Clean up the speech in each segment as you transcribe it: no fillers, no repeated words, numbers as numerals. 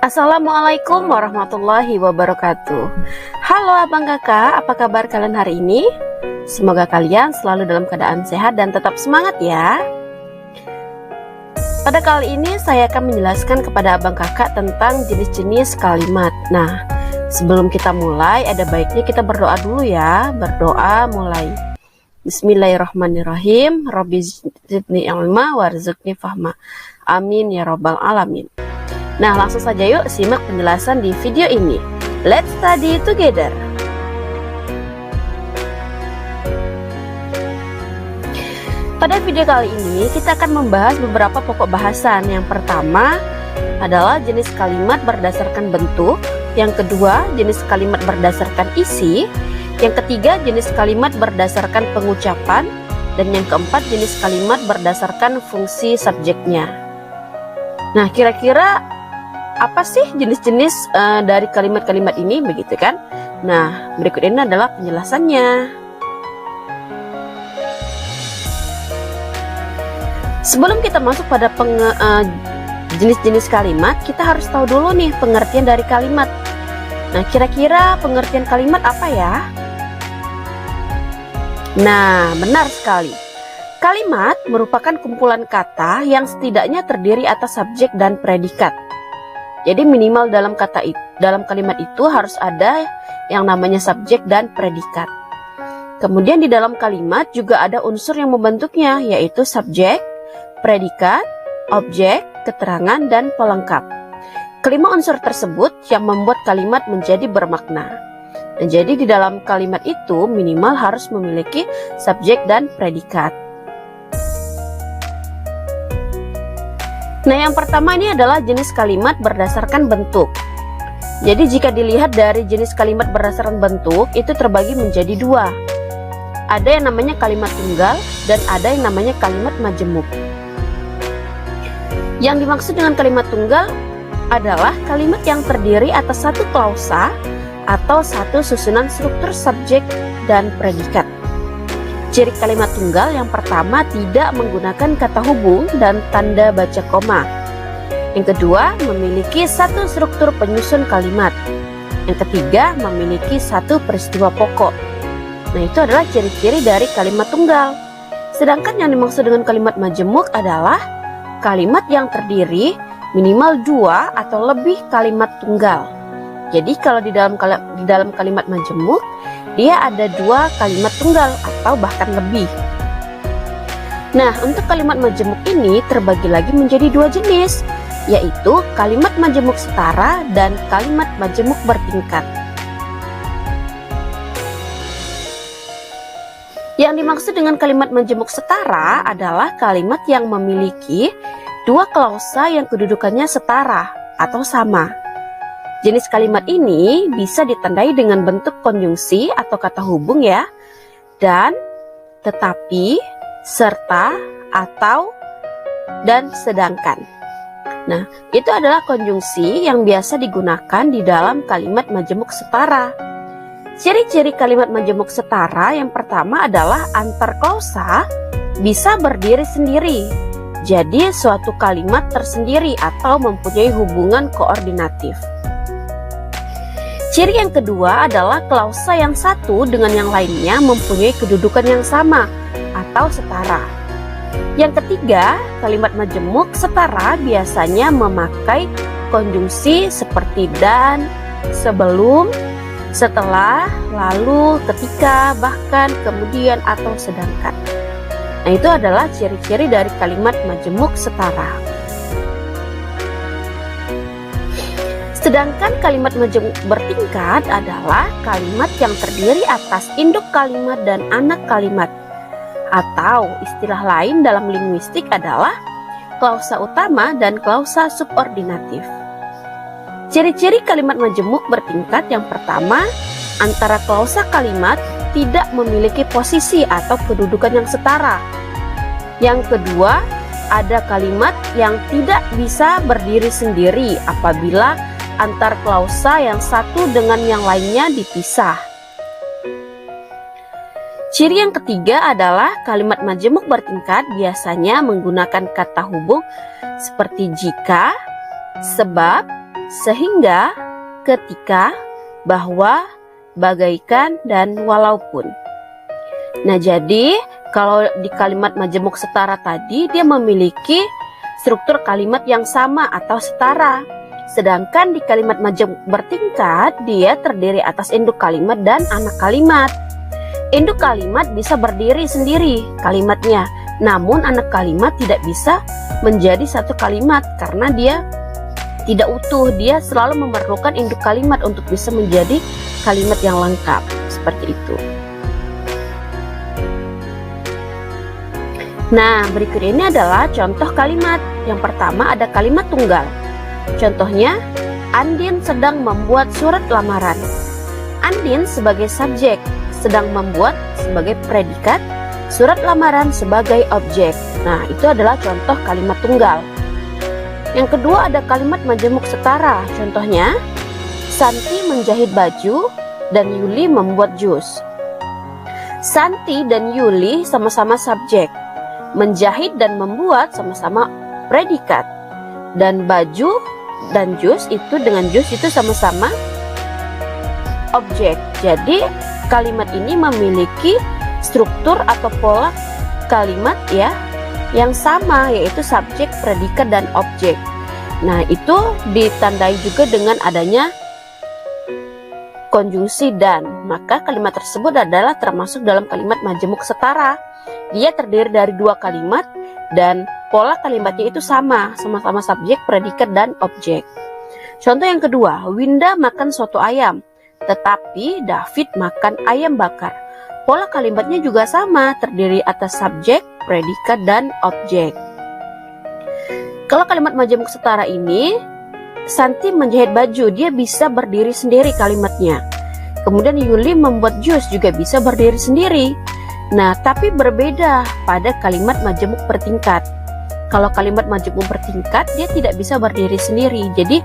Assalamualaikum warahmatullahi wabarakatuh. Halo abang kakak, apa kabar kalian hari ini? Semoga kalian selalu dalam keadaan sehat dan tetap semangat ya. Pada kali ini saya akan menjelaskan kepada abang kakak tentang jenis-jenis kalimat. Nah, sebelum kita mulai ada baiknya kita berdoa dulu ya. Berdoa mulai. Bismillahirrahmanirrahim. Rabbi zidni ilma warzuqni fahma. Amin ya rabbal alamin. Nah, langsung saja yuk simak penjelasan di video ini. Let's study together. Pada video kali ini kita akan membahas beberapa pokok bahasan. Yang pertama adalah jenis kalimat berdasarkan bentuk, yang kedua jenis kalimat berdasarkan isi, yang ketiga jenis kalimat berdasarkan pengucapan, dan yang keempat jenis kalimat berdasarkan fungsi subjeknya. Nah, kira-kira apa sih jenis-jenis dari kalimat-kalimat ini, begitu kan? Nah, berikut ini adalah penjelasannya. Sebelum kita masuk pada jenis-jenis kalimat, kita harus tahu dulu nih pengertian dari kalimat. Nah, kira-kira pengertian kalimat apa ya? Nah, benar sekali. Kalimat merupakan kumpulan kata yang setidaknya terdiri atas subjek dan predikat. Jadi minimal dalam kalimat itu harus ada yang namanya subjek dan predikat. Kemudian di dalam kalimat juga ada unsur yang membentuknya, yaitu subjek, predikat, objek, keterangan, dan pelengkap. Kelima unsur tersebut yang membuat kalimat menjadi bermakna. Nah, jadi di dalam kalimat itu minimal harus memiliki subjek dan predikat. Nah, yang pertama ini adalah jenis kalimat berdasarkan bentuk. Jadi jika dilihat dari jenis kalimat berdasarkan bentuk, itu terbagi menjadi dua. Ada yang namanya kalimat tunggal dan ada yang namanya kalimat majemuk. Yang dimaksud dengan kalimat tunggal adalah kalimat yang terdiri atas satu klausa atau satu susunan struktur subjek dan predikat. Ciri kalimat tunggal yang pertama tidak menggunakan kata hubung dan tanda baca koma. Yang kedua, memiliki satu struktur penyusun kalimat. Yang ketiga, memiliki satu peristiwa pokok. Nah, itu adalah ciri-ciri dari kalimat tunggal. Sedangkan yang dimaksud dengan kalimat majemuk adalah kalimat yang terdiri minimal dua atau lebih kalimat tunggal. Jadi kalau di dalam kalimat majemuk, dia ada dua kalimat tunggal atau bahkan lebih. Nah, untuk kalimat majemuk ini terbagi lagi menjadi dua jenis, yaitu kalimat majemuk setara dan kalimat majemuk bertingkat. Yang dimaksud dengan kalimat majemuk setara adalah kalimat yang memiliki dua klausa yang kedudukannya setara atau sama. Jenis kalimat ini bisa ditandai dengan bentuk konjungsi atau kata hubung ya, dan, tetapi, serta, atau, dan sedangkan. Nah, itu adalah konjungsi yang biasa digunakan di dalam kalimat majemuk setara. Ciri-ciri kalimat majemuk setara yang pertama adalah antar klausa bisa berdiri sendiri. Jadi suatu kalimat tersendiri atau mempunyai hubungan koordinatif. Ciri yang kedua adalah klausa yang satu dengan yang lainnya mempunyai kedudukan yang sama atau setara. Yang ketiga, kalimat majemuk setara biasanya memakai konjungsi seperti dan, sebelum, setelah, lalu, ketika, bahkan, kemudian, atau sedangkan. Nah, itu adalah ciri-ciri dari kalimat majemuk setara. Sedangkan kalimat majemuk bertingkat adalah kalimat yang terdiri atas induk kalimat dan anak kalimat. Atau istilah lain dalam linguistik adalah klausa utama dan klausa subordinatif. Ciri-ciri kalimat majemuk bertingkat yang pertama, antara klausa kalimat tidak memiliki posisi atau kedudukan yang setara. Yang kedua, ada kalimat yang tidak bisa berdiri sendiri apabila antar klausa yang satu dengan yang lainnya dipisah. Ciri yang ketiga adalah kalimat majemuk bertingkat biasanya menggunakan kata hubung seperti jika, sebab, sehingga, ketika, bahwa, bagaikan, dan walaupun. Nah, jadi kalau di kalimat majemuk setara tadi dia memiliki struktur kalimat yang sama atau setara. Sedangkan di kalimat majemuk bertingkat dia terdiri atas induk kalimat dan anak kalimat. Induk kalimat bisa berdiri sendiri kalimatnya, namun anak kalimat tidak bisa menjadi satu kalimat karena dia tidak utuh. Dia selalu memerlukan induk kalimat untuk bisa menjadi kalimat yang lengkap. Seperti itu. Nah, berikut ini adalah contoh kalimat. Yang pertama ada kalimat tunggal. Contohnya, Andin sedang membuat surat lamaran. Andin sebagai subjek, sedang membuat sebagai predikat, surat lamaran sebagai objek. Nah, itu adalah contoh kalimat tunggal. Yang kedua ada kalimat majemuk setara. Contohnya, Santi menjahit baju dan Yuli membuat jus. Santi dan Yuli sama-sama subjek. Menjahit dan membuat sama-sama predikat. Dan baju dan jus itu dengan jus itu sama-sama objek. Jadi kalimat ini memiliki struktur atau pola kalimat ya yang sama, yaitu subjek, predikat, dan objek. Nah, itu ditandai juga dengan adanya konjungsi dan, maka kalimat tersebut adalah termasuk dalam kalimat majemuk setara. Dia terdiri dari dua kalimat dan pola kalimatnya itu sama-sama subjek, predikat, dan objek. Contoh yang kedua, Winda makan soto ayam, tetapi David makan ayam bakar. Pola kalimatnya juga sama, terdiri atas subjek, predikat, dan objek. Kalau kalimat majemuk setara ini, Santi menjahit baju, dia bisa berdiri sendiri kalimatnya. Kemudian Yuli membuat jus juga bisa berdiri sendiri. Nah, tapi berbeda pada kalimat majemuk bertingkat. Kalau kalimat majemuk bertingkat, dia tidak bisa berdiri sendiri. Jadi,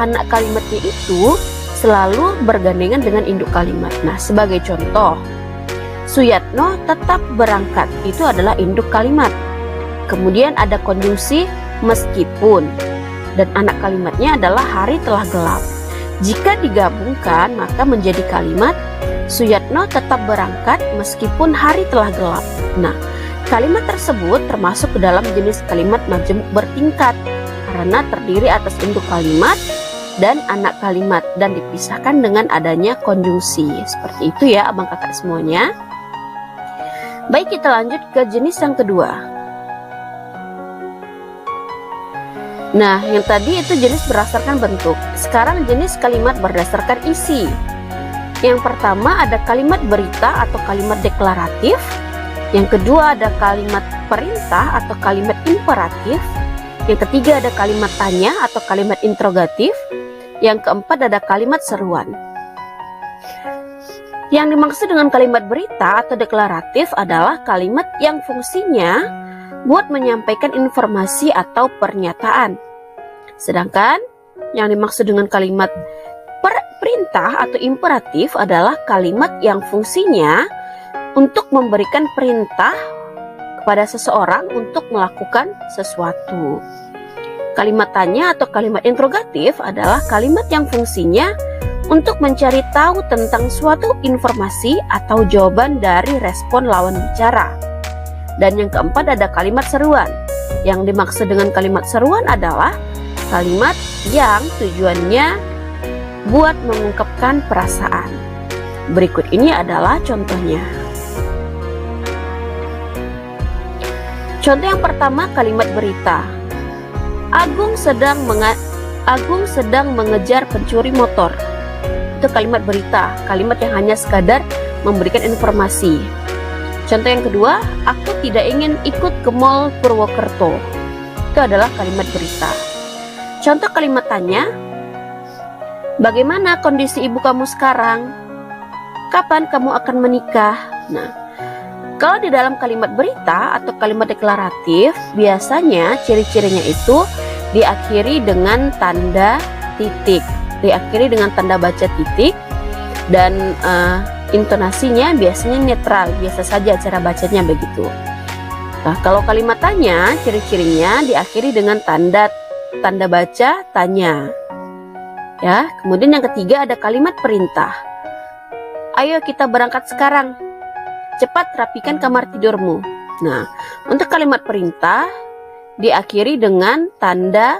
anak kalimatnya itu selalu bergandengan dengan induk kalimat. Nah, sebagai contoh, Suyatno tetap berangkat, itu adalah induk kalimat. Kemudian ada konjungsi meskipun, dan anak kalimatnya adalah hari telah gelap. Jika digabungkan, maka menjadi kalimat Suyatno tetap berangkat meskipun hari telah gelap. Nah, kalimat tersebut termasuk ke dalam jenis kalimat majemuk bertingkat karena terdiri atas induk kalimat dan anak kalimat dan dipisahkan dengan adanya konjungsi. Seperti itu ya abang kakak semuanya. Baik, kita lanjut ke jenis yang kedua. Nah, yang tadi itu jenis berdasarkan bentuk. Sekarang jenis kalimat berdasarkan isi. Yang pertama ada kalimat berita atau kalimat deklaratif. Yang kedua ada kalimat perintah atau kalimat imperatif. Yang ketiga ada kalimat tanya atau kalimat interrogatif. Yang keempat ada kalimat seruan. Yang dimaksud dengan kalimat berita atau deklaratif adalah kalimat yang fungsinya buat menyampaikan informasi atau pernyataan. Sedangkan yang dimaksud dengan kalimat perintah atau imperatif adalah kalimat yang fungsinya untuk memberikan perintah kepada seseorang untuk melakukan sesuatu. Kalimat tanya atau kalimat interrogatif adalah kalimat yang fungsinya untuk mencari tahu tentang suatu informasi atau jawaban dari respon lawan bicara. Dan yang keempat ada kalimat seruan. Yang dimaksud dengan kalimat seruan adalah kalimat yang tujuannya buat mengungkapkan perasaan. Berikut ini adalah contohnya. Contoh yang pertama kalimat berita. Agung sedang mengejar pencuri motor. Itu kalimat berita, kalimat yang hanya sekadar memberikan informasi. Contoh yang kedua, aku tidak ingin ikut ke mall Purwokerto. Itu adalah kalimat berita. Contoh kalimat tanya. Bagaimana kondisi ibu kamu sekarang? Kapan kamu akan menikah? Nah, kalau di dalam kalimat berita atau kalimat deklaratif, biasanya ciri-cirinya itu diakhiri dengan tanda titik, diakhiri dengan tanda baca titik, dan intonasinya biasanya netral, biasa saja cara bacanya begitu. Nah, kalau kalimat tanya, ciri-cirinya diakhiri dengan tanda baca tanya. Ya, kemudian yang ketiga ada kalimat perintah. Ayo kita berangkat sekarang. Cepat rapikan kamar tidurmu. Nah, untuk kalimat perintah diakhiri dengan tanda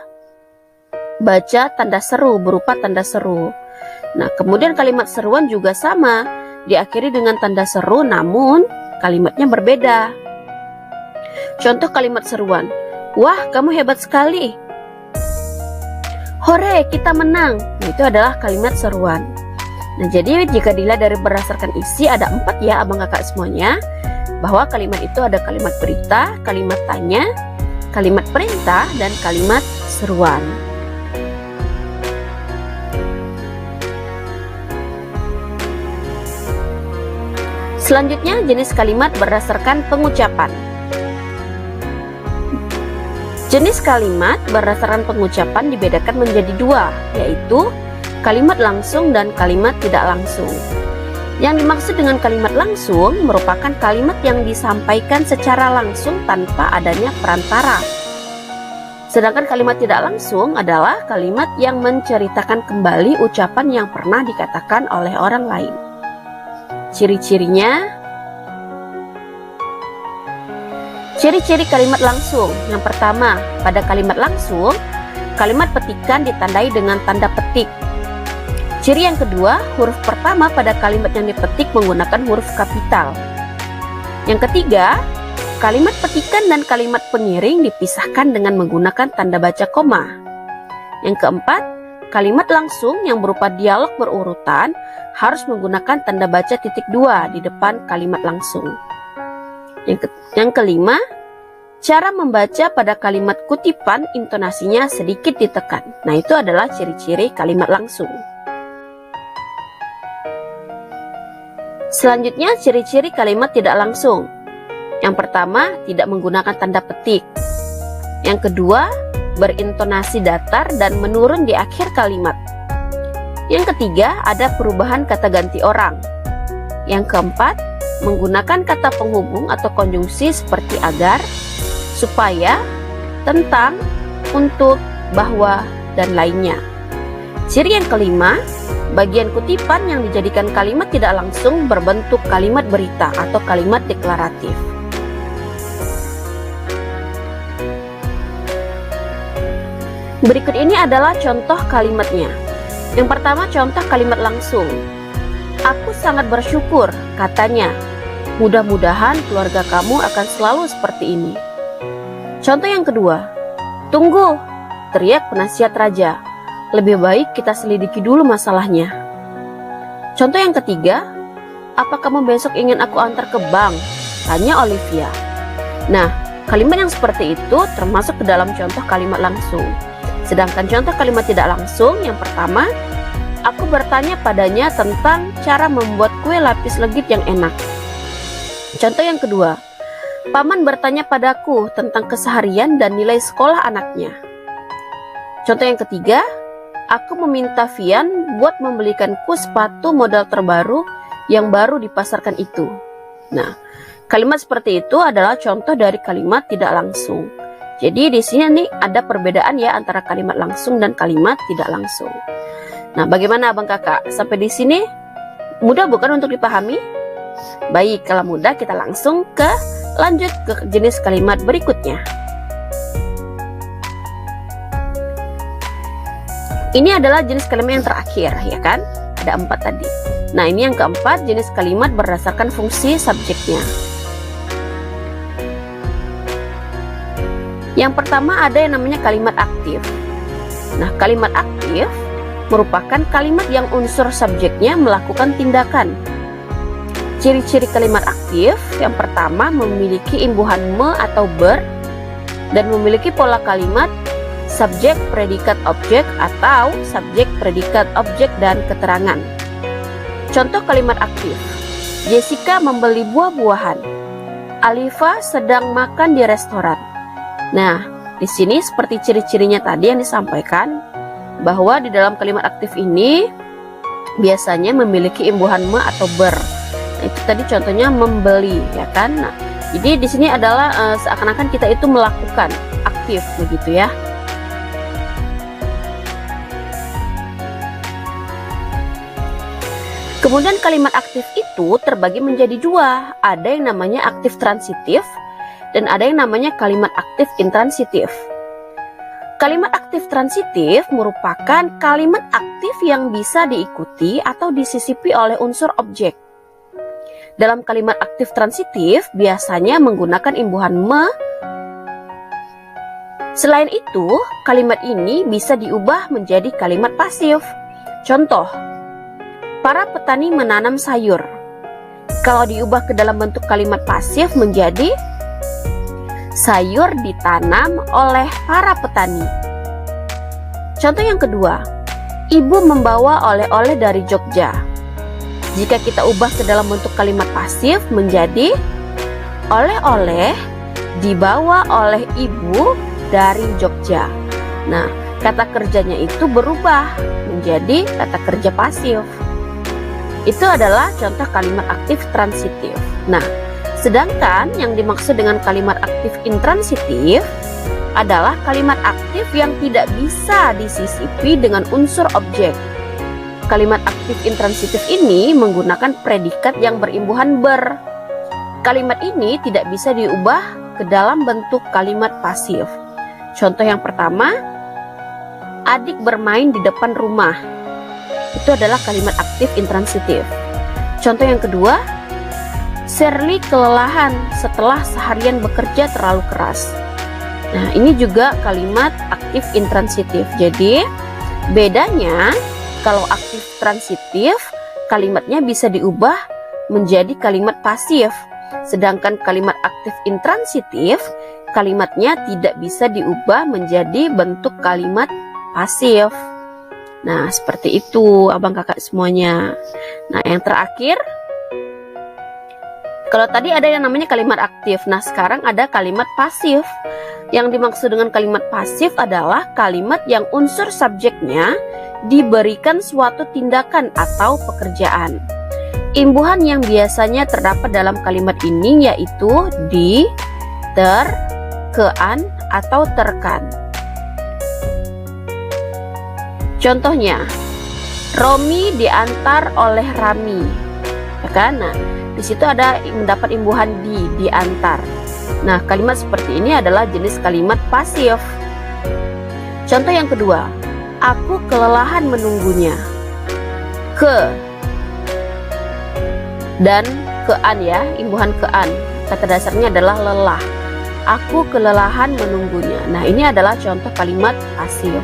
baca tanda seru berupa tanda seru. Nah, kemudian kalimat seruan juga sama, diakhiri dengan tanda seru namun kalimatnya berbeda. Contoh kalimat seruan. Wah, kamu hebat sekali. Hore, kita menang. Nah, itu adalah kalimat seruan. Nah, jadi jika dilihat dari berdasarkan isi ada 4 ya abang kakak semuanya. Bahwa kalimat itu ada kalimat berita, kalimat tanya, kalimat perintah, dan kalimat seruan. Selanjutnya jenis kalimat berdasarkan pengucapan. Jenis kalimat berdasarkan pengucapan dibedakan menjadi 2, yaitu kalimat langsung dan kalimat tidak langsung. Yang dimaksud dengan kalimat langsung merupakan kalimat yang disampaikan secara langsung tanpa adanya perantara. Sedangkan kalimat tidak langsung adalah kalimat yang menceritakan kembali ucapan yang pernah dikatakan oleh orang lain. Ciri-cirinya, ciri-ciri kalimat langsung. Yang pertama, pada kalimat langsung, kalimat petikan ditandai dengan tanda petik. Ciri yang kedua, huruf pertama pada kalimat yang dipetik menggunakan huruf kapital. Yang ketiga, kalimat petikan dan kalimat pengiring dipisahkan dengan menggunakan tanda baca koma. Yang keempat, kalimat langsung yang berupa dialog berurutan harus menggunakan tanda baca titik 2 di depan kalimat langsung. Yang kelima, cara membaca pada kalimat kutipan intonasinya sedikit ditekan. Nah, itu adalah ciri-ciri kalimat langsung. Selanjutnya, ciri-ciri kalimat tidak langsung. Yang pertama, tidak menggunakan tanda petik. Yang kedua, berintonasi datar dan menurun di akhir kalimat. Yang ketiga, ada perubahan kata ganti orang. Yang keempat, menggunakan kata penghubung atau konjungsi seperti agar, supaya, tentang, untuk, bahwa, dan lainnya. Ciri yang kelima, bagian kutipan yang dijadikan kalimat tidak langsung berbentuk kalimat berita atau kalimat deklaratif. Berikut ini adalah contoh kalimatnya. Yang pertama, contoh kalimat langsung. Aku sangat bersyukur, katanya. Mudah-mudahan keluarga kamu akan selalu seperti ini. Contoh yang kedua. Tunggu, teriak penasihat raja. Lebih baik kita selidiki dulu masalahnya. Contoh yang ketiga. Apa kamu besok ingin aku antar ke bank? Tanya Olivia. Nah, kalimat yang seperti itu termasuk ke dalam contoh kalimat langsung. Sedangkan contoh kalimat tidak langsung, yang pertama, aku bertanya padanya tentang cara membuat kue lapis legit yang enak. Contoh yang kedua, paman bertanya padaku tentang keseharian dan nilai sekolah anaknya. Contoh yang ketiga, aku meminta Vian buat membelikanku sepatu model terbaru yang baru dipasarkan itu. Nah, kalimat seperti itu adalah contoh dari kalimat tidak langsung. Jadi di sini nih ada perbedaan ya antara kalimat langsung dan kalimat tidak langsung. Nah, bagaimana abang kakak? Sampai di sini mudah bukan untuk dipahami? Baik, kalau mudah kita langsung lanjut ke jenis kalimat berikutnya. Ini adalah jenis kalimat yang terakhir, ya kan? Ada 4 tadi. Nah, ini yang keempat, jenis kalimat berdasarkan fungsi subjeknya. Yang pertama ada yang namanya kalimat aktif. Nah, kalimat aktif merupakan kalimat yang unsur subjeknya melakukan tindakan. Ciri-ciri kalimat aktif yang pertama memiliki imbuhan me atau ber dan memiliki pola kalimat subjek, predikat, objek atau subjek, predikat, objek, dan keterangan. Contoh kalimat aktif. Jessica membeli buah-buahan. Alifa sedang makan di restoran. Nah, di sini seperti ciri-cirinya tadi yang disampaikan, bahwa di dalam kalimat aktif ini biasanya memiliki imbuhan me atau ber. Nah, itu tadi contohnya membeli, ya kan? Nah, jadi di sini adalah seakan-akan kita itu melakukan aktif begitu ya. Kemudian kalimat aktif itu terbagi menjadi dua. Ada yang namanya aktif transitif dan ada yang namanya kalimat aktif intransitif. Kalimat aktif transitif merupakan kalimat aktif yang bisa diikuti atau disisipi oleh unsur objek. Dalam kalimat aktif transitif biasanya menggunakan imbuhan me. Selain itu, kalimat ini bisa diubah menjadi kalimat pasif. Contoh, para petani menanam sayur. Kalau diubah ke dalam bentuk kalimat pasif menjadi sayur ditanam oleh para petani. Contoh yang kedua, ibu membawa oleh-oleh dari Jogja. Jika kita ubah ke dalam bentuk kalimat pasif menjadi oleh-oleh dibawa oleh ibu dari Jogja. Nah, kata kerjanya itu berubah menjadi kata kerja pasif. Itu adalah contoh kalimat aktif transitif. Nah, sedangkan yang dimaksud dengan kalimat aktif intransitif adalah kalimat aktif yang tidak bisa disisipi dengan unsur objek. Kalimat aktif intransitif ini menggunakan predikat yang berimbuhan ber. Kalimat ini tidak bisa diubah ke dalam bentuk kalimat pasif. Contoh yang pertama, adik bermain di depan rumah. Itu adalah kalimat aktif intransitif. Contoh yang kedua, Shirley kelelahan setelah seharian bekerja terlalu keras. Nah, ini juga kalimat aktif intransitif. Jadi, bedanya kalau aktif transitif, kalimatnya bisa diubah menjadi kalimat pasif. Sedangkan kalimat aktif intransitif, kalimatnya tidak bisa diubah menjadi bentuk kalimat pasif. Nah, seperti itu abang kakak semuanya. Nah, yang terakhir, kalau tadi ada yang namanya kalimat aktif, nah sekarang ada kalimat pasif. Yang dimaksud dengan kalimat pasif adalah kalimat yang unsur subjeknya diberikan suatu tindakan atau pekerjaan. Imbuhan yang biasanya terdapat dalam kalimat ini yaitu di, ter, kean, atau terkan. Contohnya, Romi diantar oleh Rami, ya kan? Nah, di situ ada mendapat imbuhan diantar. Nah, kalimat seperti ini adalah jenis kalimat pasif. Contoh yang kedua, aku kelelahan menunggunya. Ke dan kean ya, imbuhan kean. Kata dasarnya adalah lelah. Aku kelelahan menunggunya. Nah, ini adalah contoh kalimat pasif.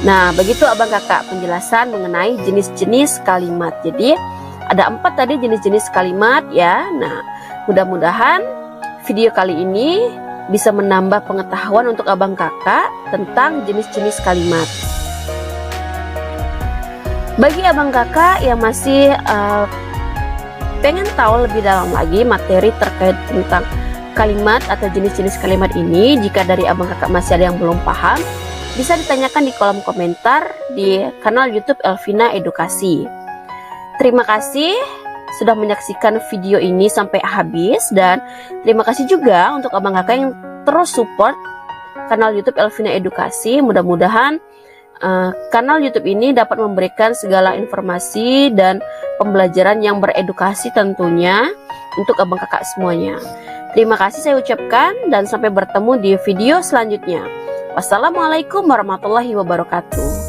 Nah, begitu abang kakak penjelasan mengenai jenis-jenis kalimat. Jadi, ada 4 tadi jenis-jenis kalimat ya. Nah, mudah-mudahan video kali ini bisa menambah pengetahuan untuk abang kakak tentang jenis-jenis kalimat. Bagi abang kakak yang masih pengen tahu lebih dalam lagi materi terkait tentang kalimat atau jenis-jenis kalimat ini, jika dari abang kakak masih ada yang belum paham, bisa ditanyakan di kolom komentar di kanal YouTube Elvina Edukasi. Terima kasih sudah menyaksikan video ini sampai habis, dan terima kasih juga untuk abang kakak yang terus support kanal YouTube Elvina Edukasi. Mudah-mudahan kanal YouTube ini dapat memberikan segala informasi dan pembelajaran yang beredukasi tentunya untuk abang kakak semuanya. Terima kasih saya ucapkan dan sampai bertemu di video selanjutnya. Wassalamualaikum warahmatullahi wabarakatuh.